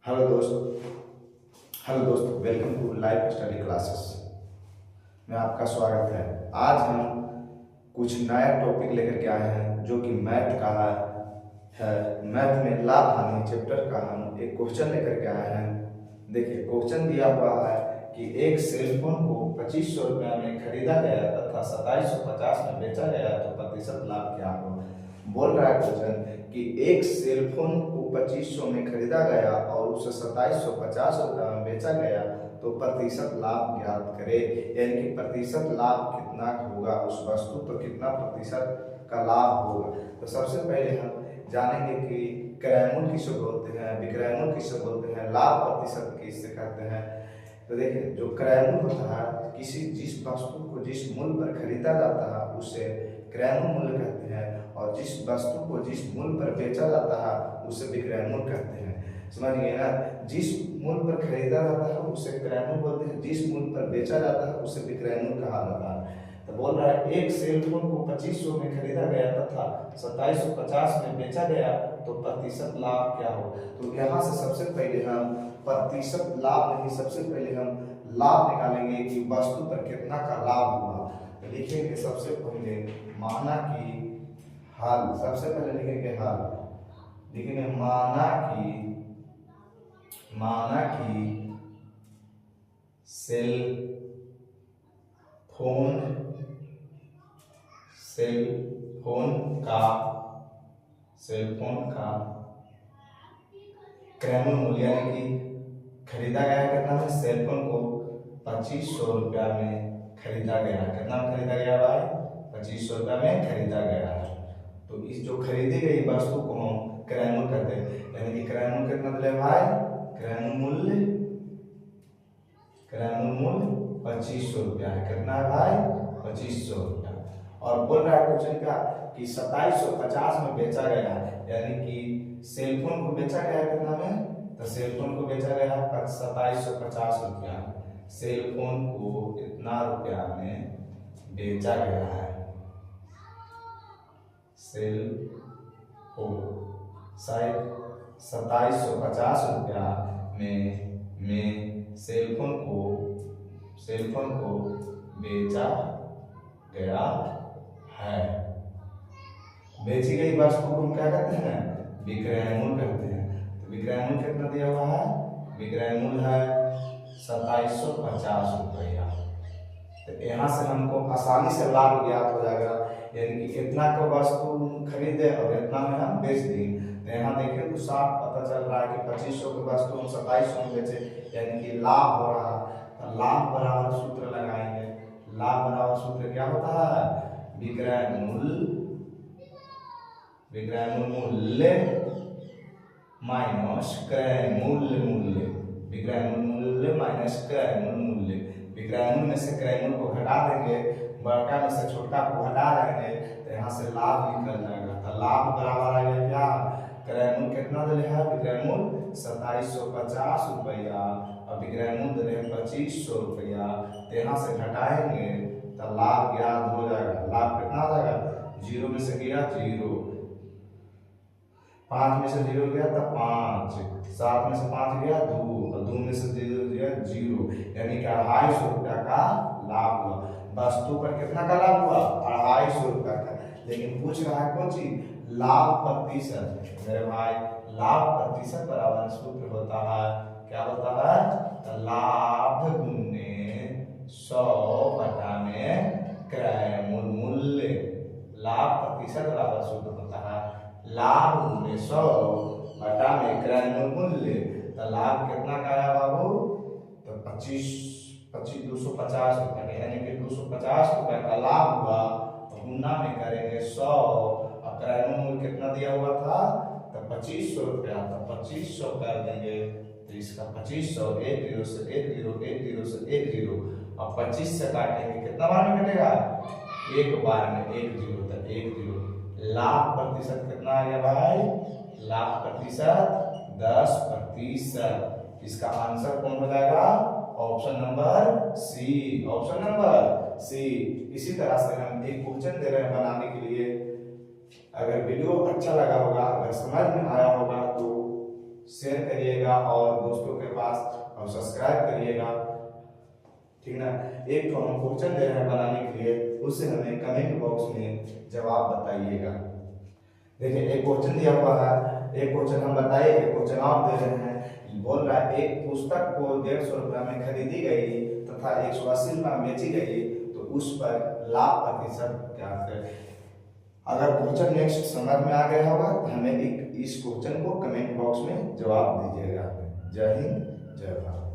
Hello दोस्त, welcome to life study classes में आपका स्वागत है। आज हम कुछ नया टॉपिक लेकर के आए हैं जो कि मैथ का है। मैथ में लाभ हानि चैप्टर का हम एक क्वेश्चन लेकर के आए हैं। देखिए, क्वेश्चन दिया हुआ है कि एक सेल फोन को 2500 रुपये में खरीदा गया तथा 2750 में बेचा गया तो प्रतिशत लाभ क्या होगा। बोल रहा है क्वेश्चन कि एक सेल फोन को 2500 में खरीदा गया और उसे 2750 रुपये में बेचा गया तो प्रतिशत लाभ ज्ञात करे। यानी कि प्रतिशत लाभ कितना होगा, उस वस्तु पर कितना प्रतिशत का लाभ होगा। तो सबसे पहले हम जानेंगे कि क्रय मूल्य किसे बोलते हैं, विक्रय मूल्य किसे बोलते हैं, लाभ प्रतिशत किससे कहते हैं। तो देखिए, जो क्रय मूल्य होता है, जिस वस्तु को जिस मूल्य पर खरीदा जाता है उसे क्रय मूल्य कहते हैं, और जिस वस्तु को जिस मूल्य पर बेचा जाता है उसे विक्रय मूल्य कहते हैं। समझ गए ना। जिस मूल्य पर खरीदा जाता है उसे क्रय मूल्य बोलते हैं, जिस मूल्य पर बेचा जाता है उसे विक्रय मूल्य कहा जाता है। तो बोल रहा है एक सेल फोन को 2500 में खरीदा गया तथा 2750 में बेचा गया तो प्रतिशत लाभ क्या हो। तो यहाँ से सबसे पहले हम प्रतिशत लाभ नहीं, सबसे पहले हम लाभ निकालेंगे कि वस्तु पर कितना का लाभ हुआ। तो लिखेंगे सबसे पहले माना कि हल, सबसे पहले लिखेंगे हल, लिखेंगे माना कि सेल फोन का क्रय मूल्य यानी कि खरीदा गया कितना है, सेल फोन को 2500 रुपया में खरीदा गया। कितना में खरीदा गया भाई, 2500 रुपया में खरीदा गया है। तो इस जो खरीदी गई वस्तु को हम क्रय मूल्य कहते हैं। यानी कि क्रय मूल्य कितना दिले भाई, क्रय मूल्य 2500 रुपया है। कितना है भाई, 2500 रुपया। और बोल रहा है क्वेश्चन का कि 2750 में बेचा गया है, यानी कि सेल फोन को बेचा गया कितना में, तो सेल फोन को बेचा गया 2750 रुपया। सेल फोन को इतना रुपया में बेचा गया है। सेल फोन 2750 रुपया में सेल फोन को बेचा गया है। बेची गई वस्तु को हम क्या कहते हैं, विक्रय मूल्य कहते हैं। तो विक्रय मूल्य कितना दिया हुआ है, विक्रय मूल्य है 2750 रुपया। तो यहाँ से हमको आसानी से लाभ ज्ञात हो जाएगा। यानी कि इतना का वस्तु खरीदे और इतना में हम बेच दें। तो यहाँ देखिए तो साफ पता चल रहा है कि 2500 की वस्तु हम 2700 में बेचे, यानी कि लाभ हो रहा है। तो लाभ बराबर सूत्र लगाएंगे। लाभ बराबर सूत्र क्या होता है, विक्रय मूल्य माइनस क्रय मूल्य, विक्रय मूल्य माइनस क्रय मूल्य। विक्रय मूल्य में से क्रय मूल्य को घटा देंगे, बड़का में से छोटा को घटा देंगे, तो यहाँ से लाभ निकल जाएगा। तो लाभ बराबर आएगा क्या, क्रय मूल्य कितना दिले है, विक्रय मूल्य 2750 रुपया और विक्रय मूल्य दिले 2500 रुपया। तो यहाँ से घटाएंगे तो लाभ ज्ञात हो जाएगा। लाभ कितना आ जाएगा, 0 में से गया 0, 5 में से 0 गया तो 5, 7 में से 5 गया 2 और 2 में से 0 गया 0, यानी कि 250 रुपया का लाभ हुआ। वस्तु पर कितना का लाभ हुआ, 250 रुपया का। लेकिन पूछ रहा है कौन चीज, लाभ प्रतिशत। मेरे भाई, लाभ प्रतिशत बराबर सूत्र होता है, क्या होता है, तो लाभ गुने 100 बटा में क्रय मूल्य। लाभ प्रतिशत बराबर सूत्र होता है लाभ गुने 100 बटा में क्रय मूल्य। तो लाभ कितना का आया बाबू, तो 250 रुपया, यानी कि 250 रुपया का लाभ हुआ। तो गुना में करेंगे 100 और क्रय मूल्य कितना दिया हुआ था, तो 2500 रुपया। तो 2500 कर देंगे तो इसका 2500 1 0 से 1 0 1 0 से 1 0 और 25 से काटेंगे, कितना बार में कटेगा, एक बार में 1 0, तो 1 0। लाभ प्रतिशत कितना आ गया भाई, लाभ प्रतिशत 10%। इसका आंसर कौन हो जाएगा, option number C, option number C. इसी तरह से हम एक क्वेश्चन दे रहे हैं बनाने के लिए। अगर वीडियो अच्छा लगा होगा, अगर समझ में आया होगा तो शेयर करिएगा और दोस्तों के पास और सब्सक्राइब करिएगा, ठीक ना। एक तो हम क्वेश्चन दे रहे हैं बनाने के लिए, उससे हमें कमेंट बॉक्स में जवाब बताइएगा। देखिए एक क्वेश्चन दिया हुआ है, एक क्वेश्चन हम बताइए, एक क्वेश्चन आप दे रहे हैं। बोल रहा है एक पुस्तक को 150 रुपये में खरीदी गई तथा 180 रुपये में बेची गई, तो उस पर लाभ प्रतिशत क्या करें। अगर क्वेश्चन नेक्स्ट समझ में आ गया होगा तो हमें इस क्वेश्चन को कमेंट बॉक्स में जवाब दीजिएगा। जय हिंद, जय भारत।